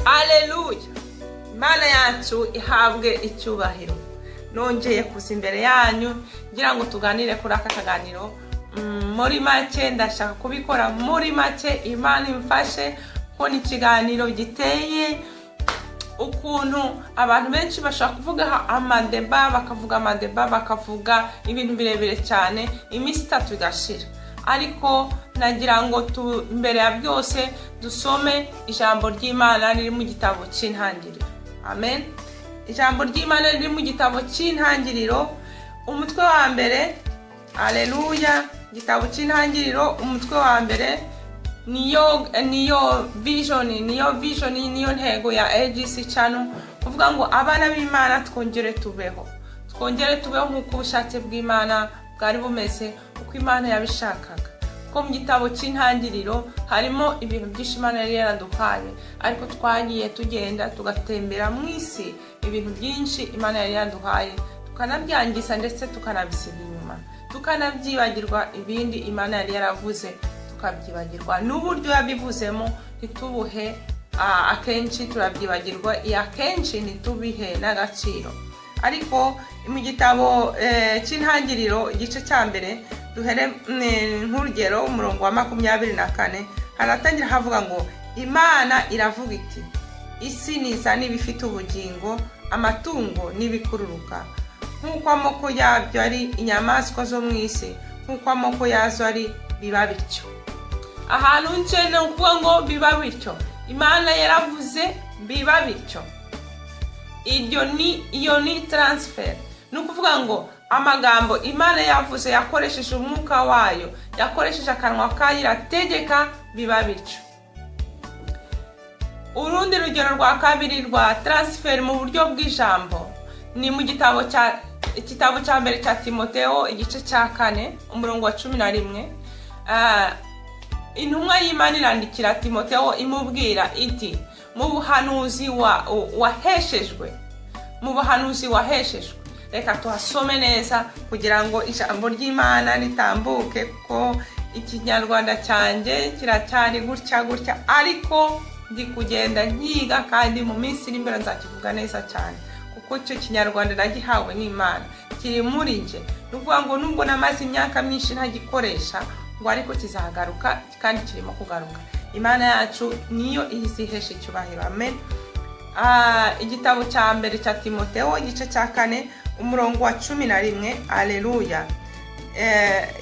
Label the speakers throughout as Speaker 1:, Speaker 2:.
Speaker 1: Haleluya. Imana yacu ihabwe icyubahiro. Nongeye kuza imbere yanyu ngira ngo tuganire kuri aka kaganiro muri make. Ndashaka kubikora muri make, Imana imfashe ko ni ikiganiro giteye ukuntu abantu benshi bashaka kuvuga amadeba, bakavuga ibintu birebire cyane, iminsi 3 igashira. Ariko nagira ngo mbere ya byose dusome ijambo ry'Imana riri mu gitabo cy'Intangiriro. Amen. Ijambo ry'Imana riri mu gitabo cy'Intangiriro, umutwe wa mbere. Haleluya. Gitabo cy'Intangiriro, umutwe wa mbere. niyo vision niyo ntego ya AGC channel, kuvuga ngo abana b'Imana twongere tubeho nk'uko ubushake bw'Imana bwari bumeze, uko Imana yabishakaga. Ko mu gitabo cy'Intangiriro harimo ibintu byinshi Imana yari yaraduhaye, ariko twagiye tugenda tugatembera mu isi ibintu byinshi Imana yari yaraduhaye, tukanabyangiza ndetse tukanabisiga inyuma, tukanabyibagirwa ibindi Imana yari yaravuze tukabyibagirwa n'uburyo yabivuzemo ntitubuhe akenshi turabyibagirwa, akenshi ntitubihe n'agaciro. Ariko mu gitabo cy'Intangiriro igice cya mbere duhere nk'urugero umurongo wa 24 haratangira havuga ngo Imana iravuga iti, isi niza n'ibifite ubugingo, amatungo n'ibikururuka, nk'uko amoko yabyo ari inyamaswa zo mu isi, nk'uko amoko yazo ari, biba bityo. Ahantu nce no kuvuga ngo biba bityo, Imana yaravuze biba bityo. Iyo ni transfer. Nukuvuga ngo amagambo Imana yavuze yakoresheje umwuka wayo, yakoresheje akanwa kayo, irategeka biba bityo. Urundi rugero rwa kabiri rwa transfer mu buryo bw'ijambo ni mu gitabo cya mbere cya Timotheo igice cya 4 umurongo wa 11. Intumwa y'Imana irandikira Timotheo imubwira iti, mu buhanuzi waheshejwe. Reka tuhasome neza kugira ngo ijambo ry'Imana ritambuke, ko ikinyarwanda cyanjye kiracyari gutya, ariko ndi kugenda nyiga, kandi mu minsi iri imbere nzakivuga neza cyane, kuko icyo kinyarwanda nagihawe n'Imana kiri muri nje. Nukuvuga ngo nubwo namaze imyaka myinshi ntagikoresha, ngo ariko kizagaruka, kandi kirimo kugaruka. Imana yacu niyo izihesha icyubahiro. Amen. Igitabo cya mbere cya Timotheo igice cya 4 umurongo wa 11. Haleluya.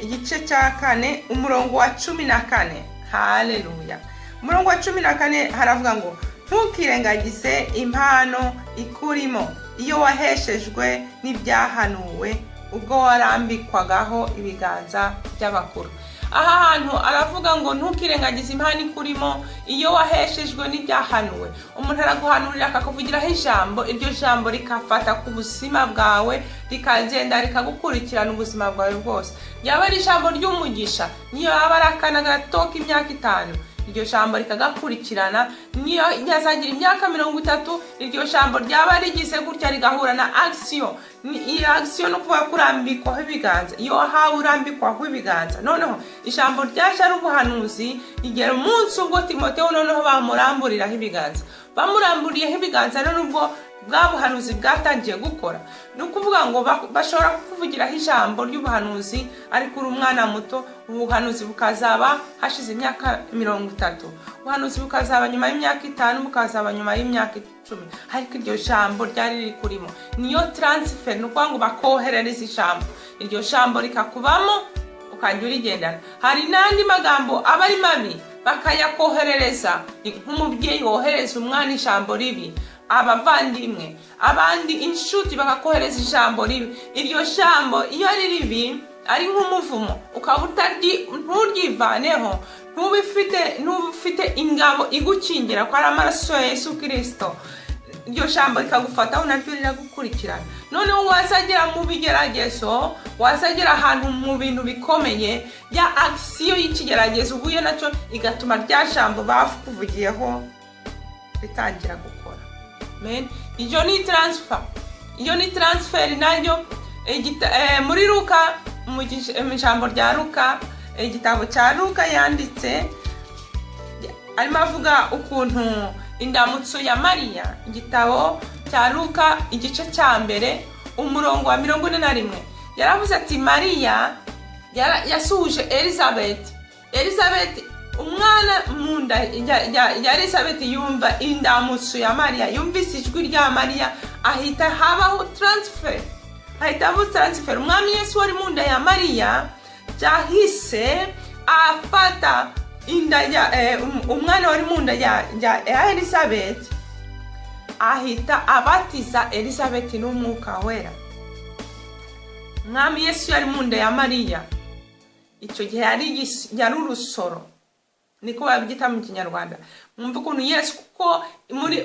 Speaker 1: Igice cya 4 umurongo wa 14. Haleluya. Umurongo wa 14 haravuga ngo ntukirengagize impano ikurimo iyo waheshejwe n'ibyahanuwe ubwo warambikwagaho ibiganza by'abakuru. Aha hantu aravuga ngo ntukirengagize impano ikurimo iyo waheshejwe n'ibyahanuwe. Umuntu araguhanurira akakuvugiraho ijambo, iryo jambo rikafata ku buzima bwawe, rikagenda rikagukurikirana ubuzima bwawe bwose. Yaba ari ijambo ry'umugisha, niyo yaba ari akana gato k'imyaka 5, iryo jambo rikagakurikirana. Niyo yazagira imyaka 30, iryo jambo ryaba rigize gutya rigahura na action. Iyo action no kuba kurambikwaho ibiganza, iyo hawe urambikwaho ibiganza. Noneho ijambo ryaje ari ubuhanuzi, igera umunsi ubwo Timotheo noneho bamuramburiraho ibiganza. Bamuramburiyeho ibiganza none ubwo bwa buhanuzi bwatangiye gukora. Nukuvuga ngo bashobora kuvugiraho ijambo ry'ubuhanuzi ariko uri umwana muto, ubuhanuzi bukazaba hashize imyaka 30, ubuhanuzi bukazaba nyuma y'imyaka 5, bukazaba nyuma y'imyaka 10, ariko iryo jambo ryari riri kurimo. Niyo transfer, nukuvuga ngo bakoherereza ijambo, iryo jambo rikakubamo ukajya urigendana. Hari n'andi magambo aba ari mabi bakayakoherereza, nk'umubyeyi wohereza umwana ijambo ribi, abavandimwe abandi inshuti bakakohereza ijambo ribi. Iryo jambo iyo ari ribi ari nk'umuvumo, ukaba nturyivaneho, ntubifite ingabo igukingira ko ari amaraso ya Yesu Kristo, iryo jambo rikagufataho naryo riragukurikirana. Noneho wasagera mu bigeragezo, wasagera ahantu mu bintu bikomeye, ya action y'ikigeragezo uhuye nacyo igatuma rya jambo bavugiyeho ritangira gukora. Amen. Iyo ni transfer nayo muri Luka, mu ijambo rya Luka, igitabo cya Luka yanditse arimo avuga ukuntu indamutso ya Mariya, igitabo cya Luka igice cya mbere umurongo wa 41. Yaravuze ati Mariya yasuhuje Elizabeth. Umwana munda ya Elizabeth yumva indamutso ya Mariya, yumvise ijwi rya Mariya, ahita habaho transfer. Umwami Yesu wari munda ya Mariya yahise afata umwana wari munda ya Elizabeth, ahita abatiza Elizabeth n'umwuka wera. Umwami Yesu yari munda ya Mariya, icyo gihe yari urusoro, niko babyita mu Kinyarwanda. Mwumva ukuntu Yesu, kuko muri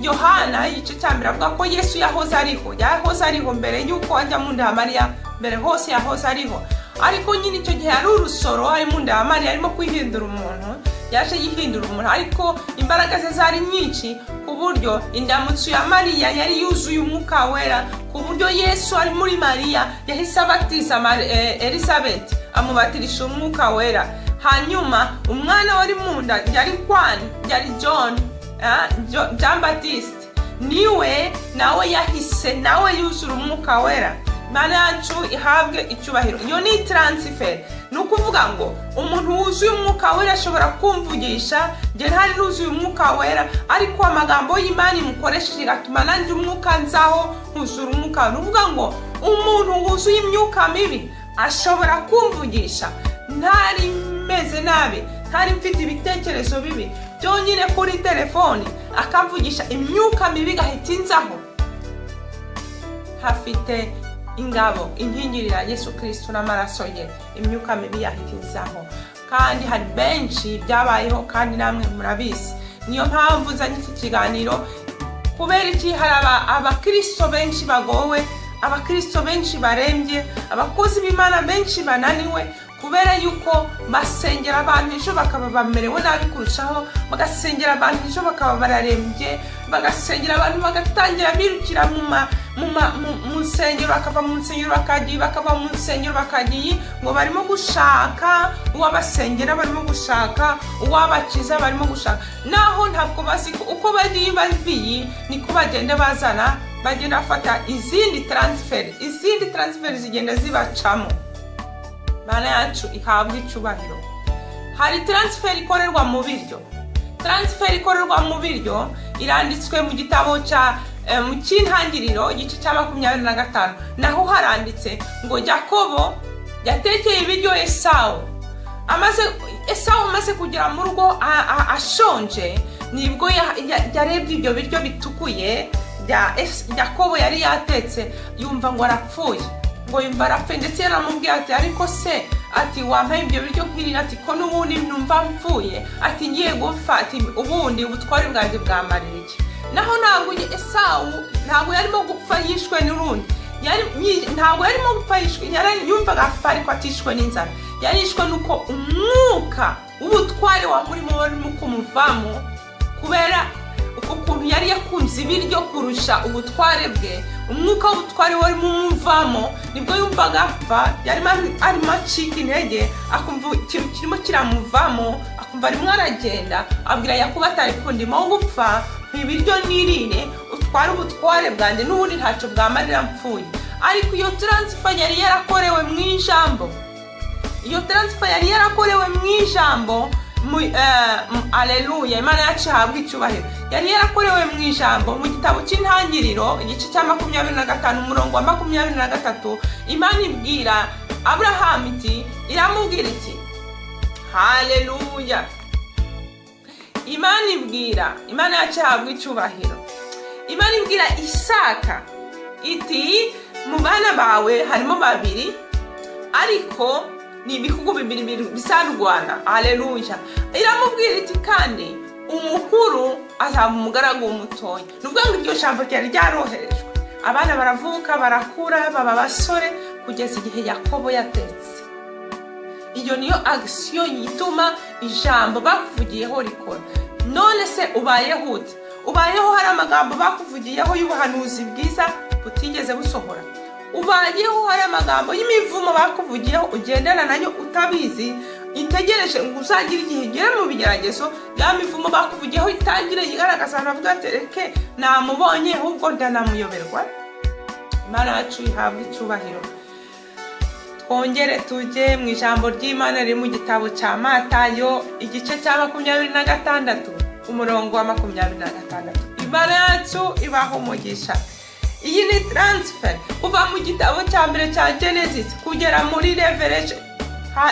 Speaker 1: Yohana igice cya mbere avuga ko Yesu yahoze ariho mbere y'uko ajya munda ya Mariya, mbere hose yahoze ariho. Ariko nyine icyo gihe yari urusoro, ari munda ya Mariya, arimo kwihindura umuntu, yaje yihindura umuntu, ariko imbaraga ze zari nyinshi ku buryo indamutso ya Mariya yari yuzuye umwuka wera, ku buryo Yesu ari muri Mariya yahise abatiza Elizabeth, amubatirisha umwuka wera. Hanyuma umwana wari munda yari John Baptiste, niwe nawe yahise yuzura umwuka wera. Mana yacu ihabwe icyubahiro. Iyo ni transfer. Nukuvuga ngo umuntu wuzuye umwuka wera ashobora kumvugisha, je ntari nuzuye umwuka wera, ariko amagambo y'Imana imukoresheje gatuma nanjye umwuka nzaho huzura umwuka. Nuvuga ngo umuntu wuzuye imyuka mibi ashobora kumvugisha ntari meze nabi, ntari mfite ibitekerezo bibi, byonyine kuri telefoni akamvugisha, imyuka mibi gahita inzaho. Hafite ingabo inkingirira Yesu Kristo n'amaraso ye, imyuka mibi yahitinzaho. Kandi hari benshi byabayeho, kandi namwe murabizi. Niyo mpamvu nzanye iki kiganiro, kubera iki hari abakristo benshi bagowe, abakristo benshi barembye, abakozi b'Imana benshi bananiwe, kubera yuko basengera abantu ejo bakaba bamerewe nabi kurushaho, bagasengera abantu ejo bakaba bararembye, bagasengera abantu bagatangira birukira mu nsengero, bakava mu nsengero bakagiye ngo barimo gushaka uwabasengera, barimo gushaka uwabakiza, barimo gushaka, naho ntabwo basi uko bagiye niko bagenda bafata izindi transfer zigenda zibacamo. Mana yacu ihabwe icyubahiro. Hari transfer ikorerwa mu biryo, iranditswe mu gitabo cya mu cy'intangiriro igice cya 25, naho haranditse ngo Yakobo yatekeye ibiryo Esawu amaze kugera mu rugo ashonje, nibwo yarebye ibyo biryo bitukuye Yakobo yari yatetse, yumva ngo arapfuye, ndetse yaramubwiye ati ariko se, ati wampaye ibyo biryo nk'iri, ati ko n'ubundi numva mpfuye, ati ngiye gupfa, ati ubundi ubutware bwanjye bwamarira iki? Naho ntabwo Esawu ntabwo yarimo gupfa yishwe n'urundi, ntabwo yarimo gupfa yishwe, yumvaga apfa ariko atishwe n'inzara, yarishwe nuko umwuka w'ubutware warimo kumuvamo, kubera ukuntu yari yakunze ibiryo kurusha ubutware bwe. Umwuka w'ubutware wari mumuvamo, nibwo yumvaga apfa, yarimo arimo acika intege, akumva ikintu kirimo kiramuvamo, akumva arimo aragenda, abwira Yakobo ati ariko ndimo gupfa, ibiryo nirire utware ubutware bwanjye, n'ubundi ntacyo bwamarira mpfuye. Ariko iyo transfer yari yarakorewe mu ijambo, Alleluya, Imana yacu ihabwe icyubahiro. Yari yarakorewe mu ijambo mu gitabo cy'intangiriro igice cya 25 umurongo wa 23. Imana ibwira Abraham iramubwira iti Haleluya. Imana yacu ihabwe icyubahiro. Imana ibwira Isaka iti mu bana bawe harimo babiri, ariko ni ibihugu bibiri bizarwana. Haleluya. Iramubwira iti kandi umukuru azaba umugaragu w'umutoya. Nubwo ngo iryo jambo ryari ryaroherejwe, abana baravuka barakura baba basore kugeza igihe Yakobo yatetse. Iyo niyo action yituma ijambo bakuvugiyeho rikora. None se ubayeho hari amagambo bakuvugiyeho y'ubuhanuzi bwiza butigeze busohora? Ubayeho hari amagambo y'imivumo bakuvugiyeho ugendana nayo utabizi, itegereje ngo uzagira igihe igera mu bigeragezo ya mivumo bakuvugiyeho itangire yigaragaza navuga ati reke namubonye ahubwo ndanamuyoberwa. Imana yacu ihabwa icyubahiro. Twongere tujye mu ijambo ry'Imana riri mu gitabo cya Matayo igice cya 26 umurongo wa 26. Imana yacu ibaho umugisha. Iyi ni transfer kuva mu gitabo cya mbere cya Genesis kugera muri Revelation.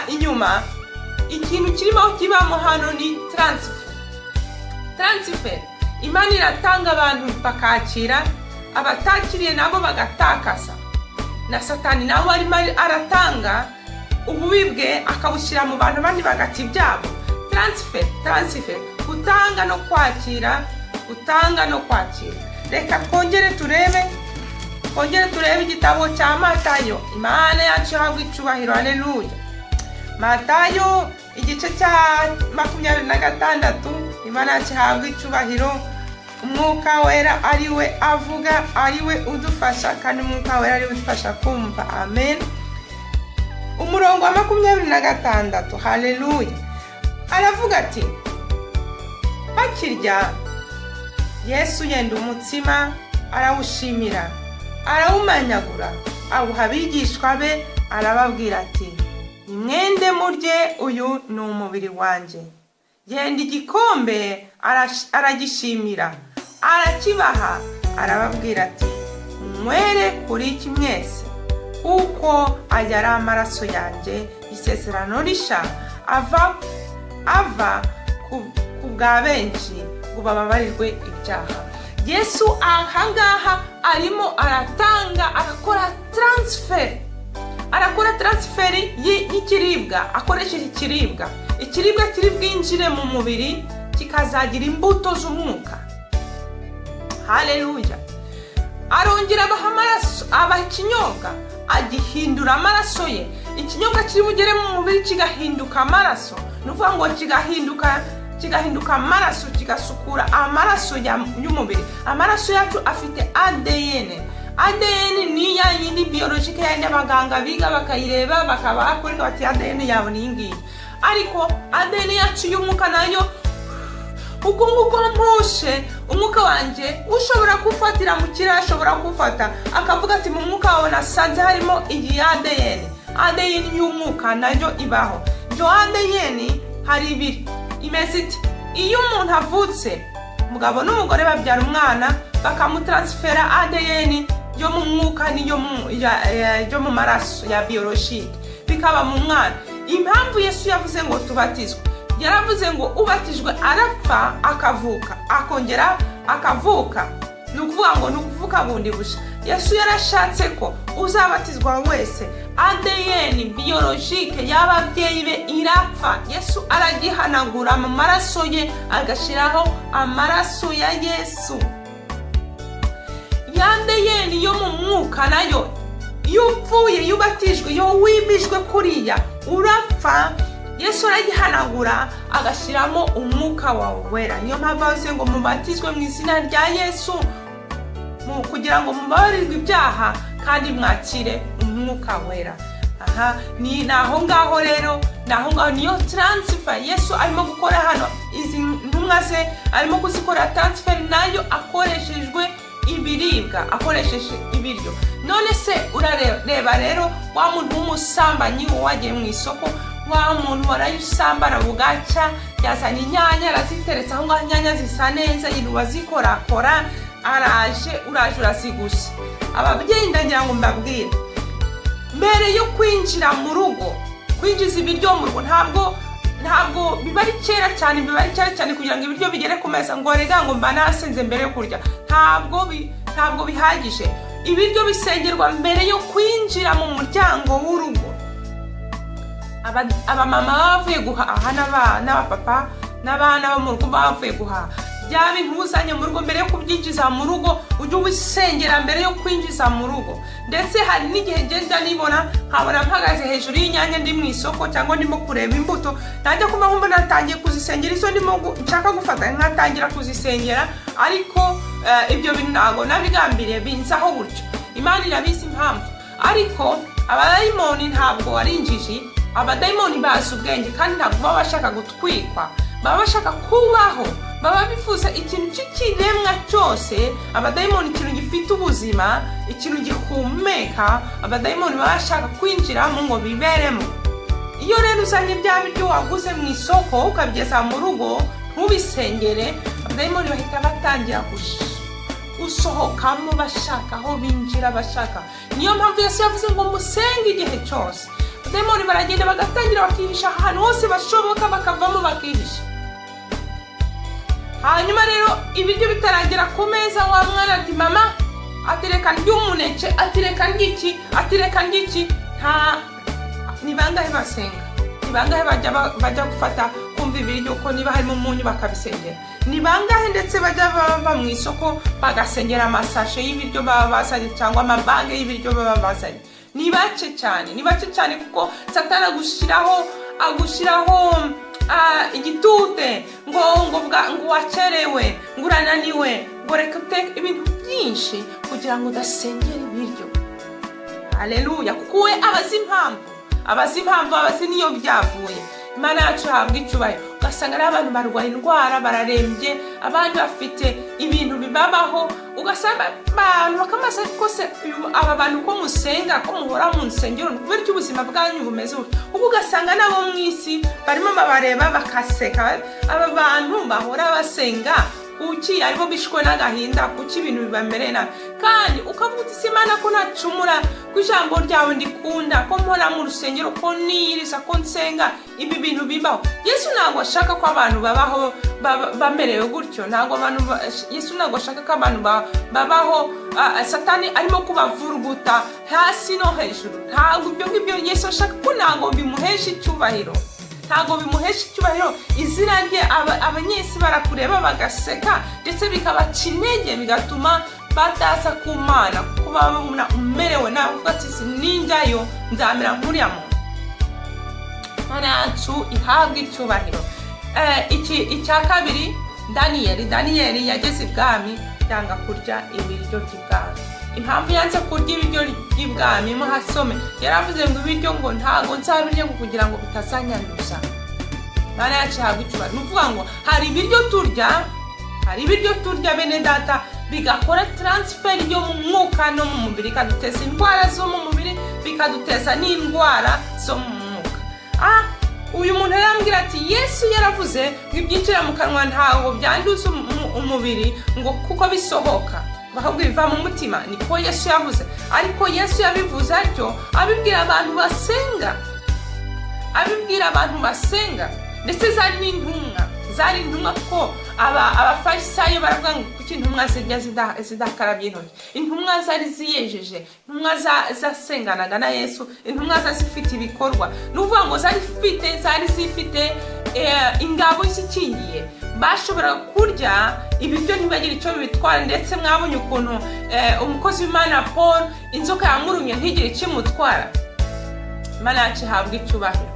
Speaker 1: Inyuma ikintu kirimo kibamo hano ni transfer. Imana iratanga abantu bakakira, abatakiriye nabo bagatakasa. Na Satani nawe arimo aratanga ububi bwe akabushyira mu bantu abandi bagati ibyabo. Transfer gutanga no kwakira, gutanga no kwakira. Reka twongere turebe igitabo cya Matayo. Imana yacu ihabwa icyubahiro. Haleluya. Matayo igice cya 26. Imana yacu ihabwa icyubahiro. Umwuka wera ariwe avuga, ariwe udufasha, kandi umwuka wera ariwe udufasha kumva. Amen. Umurongo wa 26. Haleluya. Aravuga ati bakirya Yesu yenda umutsima arawushimira, arawumanyagura, awuha abigishwa be, arababwira ati nimwende murye, uyu ni umubiri wanjye. Yenda igikombe aragishimira, arakibaha, arababwira ati mwere kuri iki mwese, kuko aya ari amaraso yanjye isezerano risha ava ku bwa benshi ngo bababarirwe ibyaha. Yesu ahangaha arimo aratanga, arakora transfer y'ikiribwa akoresheje ikiribwa kiri bwinjire mu mubiri kikazagira imbuto z'umwuka. Haleluya. Arongera abaha amaraso, abaha ikinyobwa, agihindura amaraso ye. Ikinyobwa kiri bugere mu mubiri kigahinduka amaraso, nuvuga ngo kigahinduka amaraso, kigasukura amaraso y'umubiri. Amaraso yacu afite ADN ni ya yindi biologique yandi abaganga biga bakayireba bakabakora bati ADN yawe ni ngiyi. Ariko ADN yacu y'umwuka nayo uko mpushe umwuka wanje ushobora kufatira mu kirere, ashobora kufata akavuga ati mu mwuka wawe nasanze harimo iyi ADN y'umwuka nayo ibaho. Jo ADN hari ibiri imeze iti: iyo umuntu avutse umugabo n'umugore babyara umwana bakamutransfera ADN yo mu mwuka niyo mu maraso ya biologique bikaba mu mwana. Impamvu Yesu yavuze ngo tubatizwe, yaravuze ngo ubatijwe arapfa akavuka akongera akavuka, nukuvuga ngo nukuvuka bundi busha. Yesu yarashatse ko uzabatizwa wese ADN biologique y'ababyeyi be irapfa. Yesu aragihanagura mu maraso ye agashiraho amaraso ya Yesu. ADN yo mu mwuka nayo yupfuye yubatijwe yo wibijwe kuriya urapfa. Yesu aragihanagura agashiramo umwuka wawe wera. Niyo mpamvu avuze ngo mubatizwe mu izina rya Yesu kugira ngo mubabarirwe ibyaha kandi mwakire umwuka wera. Ni naho ngaho rero, niyo transfer Yesu arimo gukora hano. Izi ntumwa ze arimo kuzikora transfer nayo akoreshejwe ibiribwa, akoresheje ibiryo. None se urareba rero wa muntu w'umusambanyi wagiye mu isoko, wa muntu warayusambana bugaca yazanye inyanya araziteretse aho ngaho, inyanya zisa neza yiruba zikorakora, uraje urazigusa. Ababyeyi ndagira ngo mbabwire, mbere yo kwinjira mu rugo, kwinjiza ibiryo mu rugo ntabwo biba ari kera cyane, kugira ngo ibiryo bigere ku meza ngo rega ngo mba nasenze mbere yo kurya. Ntabwo bihagije. Ibiryo bisengerwa mbere yo kwinjira mu muryango w'urugo. Abamama bavuye guhaha n'abapapa n'abana bo mu rugo bavuye guhaha, bya bintu uzanye mu rugo mbere yo kubyinjiza mu rugo ujye ubisengera mbere yo kwinjiza mu rugo. Ndetse hari n'igihe ngenda nibona nkabona mpagaze hejuru y'inyanya ndi mu isoko cyangwa ndimo kureba imbuto, najya kuba nkumva natangiye kuzisengera, izo ndimo nshaka gufata nkatangira kuzisengera. Ariko ibyo bintu ntabwo nabigambiriye, binzaho gutyo. Imana irabizi impamvu. Ariko abadayimoni ntabwo ari injiji, abadayimoni bazi ubwenge kandi ntabwo baba bashaka gutwikwa, baba bashaka kubaho, baba bifuza ikintu cy'ikiremwa cyose. Abadayimoni ikintu gifite ubuzima, ikintu gihumeka, abadayimoni baba bashaka kwinjiramo ngo biberemo. Iyo rero uzanye bya biryo waguze mu isoko ukabigeza mu rugo ntubisengere, abadayimoni bahita batangira gusohokamo bashaka aho binjira bashaka. Niyo mpamvu Yesu yavuze ngo musenge igihe cyose. Abadayimoni baragenda bagatangira bakihisha ahantu hose bashoboka, bakavamo bakihisha. Hanyuma rero ibiryo bitaragera ku meza, wa mwana ati mama atereka ry'umuneke, atereka ry'iki, atereka ry'iki. Ni bangahe basenga? Ni bangahe bajya gufata kumva ibiryo ko niba harimo umunyu bakabisengera? Ni bangahe ndetse bajya bava mu isoko bagasengera amasashe y'ibiryo baba bazanye cyangwa amabage y'ibiryo baba bazanye? Ni bake cyane kuko Satani agushyiraho igitute ngo wakerewe, ngo urananiwe, ngo reka uteke ibintu byinshi kugira ngo udasengera ibiryo. Haleluya! Kuko we abazi impamvu abazi niyo byavuye. Imana yacu habwa icyubahiro. Ugasanga ari abantu barwaye indwara, bararembye, abandi bafite ibintu bibabaho, ugasanga abantu bakamaze kose aba bantu ko musenga, ko muhora mu nsengero kubera ubuzima bwanyu bumeze uko. Ubu ugasanga nabo mu isi barimo babareba bakaseka. Aba bantu bahora basenga kuki aribo bishwe n'agahinda, kuki ibintu bibamereye nabi? Kandi ukavuga uti Imana ko nacumura ku ijambo ryawe ndikunda, ko mpora mu rusengero, ko niyiriza, ko nsenga, ibi bintu bibaho. Yesu ntabwo ashaka ko abantu babaho bamerewe gutyo. Yesu ntabwo ashaka ko abantu babaho Satani arimo kubavuruguta hasi no hejuru. Ntabwo ibyo ngibyo Yesu ashaka, ko ntabwo bimuhesha icyubahiro. Izina rye abanyesi barakureba bagaseka ndetse bikabaca intege, bigatuma bataza ku Mana, kuko baba umerewe nabi, uvuga ati ninjyayo nzamera nk'uriya muntu. Mana yacu ihabwa icyubahiro. Icya kabiri, Daniyeli yageze ibwami yanga kurya ibiryo by'ibwami. Impamvu yanze kurya ibiryo by'ibwami muhasome, yaravuze ngo ibiryo ngo ntago nzabirya kugira ngo bitazanyanduza. Mana yacu ihabwa icyubahiro. Ni ukuvuga ngo hari ibiryo turya bene data bigakora transfer yo mu mwuka no mu mubiri, bikaduteza indwara zo mu mubiri, bikaduteza n'indwara zo mu mwuka. Uyu muntu yarambwira ati Yesu yaravuze ngo ibyinjira mu kanwa ntago byanduza umubiri, ngo kuko bisohoka ahubwo biva mu mutima. Niko Yesu yavuze, ariko Yesu yabivuze atyo abibwira abantu basenga, ndetse zari intumwa ko abafarisayo baravuga ngo kuki intumwa zirya zidakarabye intoki. Intumwa zari ziyejeje, intumwa zasenganaga na Yesu, intumwa zifite ibikorwa. Nuvuga ngo zari zifite ingabo zikingiye, bashobora kurya ibiryo ntibagire icyo bibitwara. Ndetse mwabonye ukuntu umukozi w'Imana Paul inzoka yamurumye ntigire icyo imutwara. Imana yacu ihabwa icyubahiro.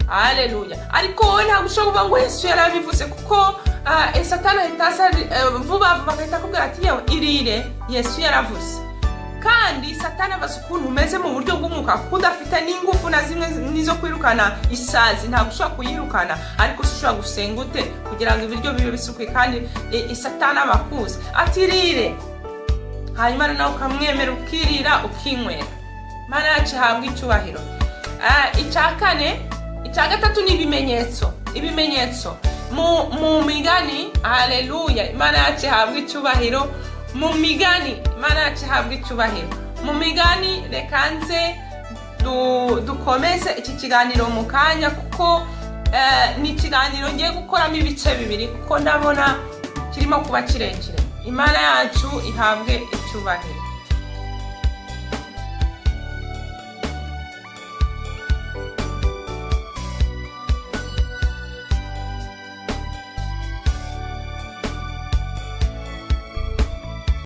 Speaker 1: Haleluya! Ariko wowe ntabwo ushobora kuvuga ngo Yesu yarabivuze, kuko Satani ahita aza vuba agahita akubwira ati yewe irire, Yesu yaravuze. Kandi Satani abaza ukuntu umeze mu buryo bw'umwuka, kudafite n'ingufu na zimwe nizo kwirukana isazi, ntabwo ushobora kuyirukana, ariko ushobora gusenga ute kugira ngo ibiryo bibe bisukuye kandi Satani abakuze ati irire, hanyuma nawe ukamwemera ukirira ukinywera. Mana yacu ihabwa icyubahiro. Icya gatatu ni ibimenyetso mu migani. Haleluya! Imana yacu ihabwa icyubahiro. Mu migani Imana yacu ihabwa icyubahiro. Mu migani reka nze dukomeze iki kiganiro mu kanya, kuko ni ikiganiro ngiye gukoramo ibice bibiri, kuko ndabona kirimo kuba kirekire. Imana yacu ihabwe icyubahiro.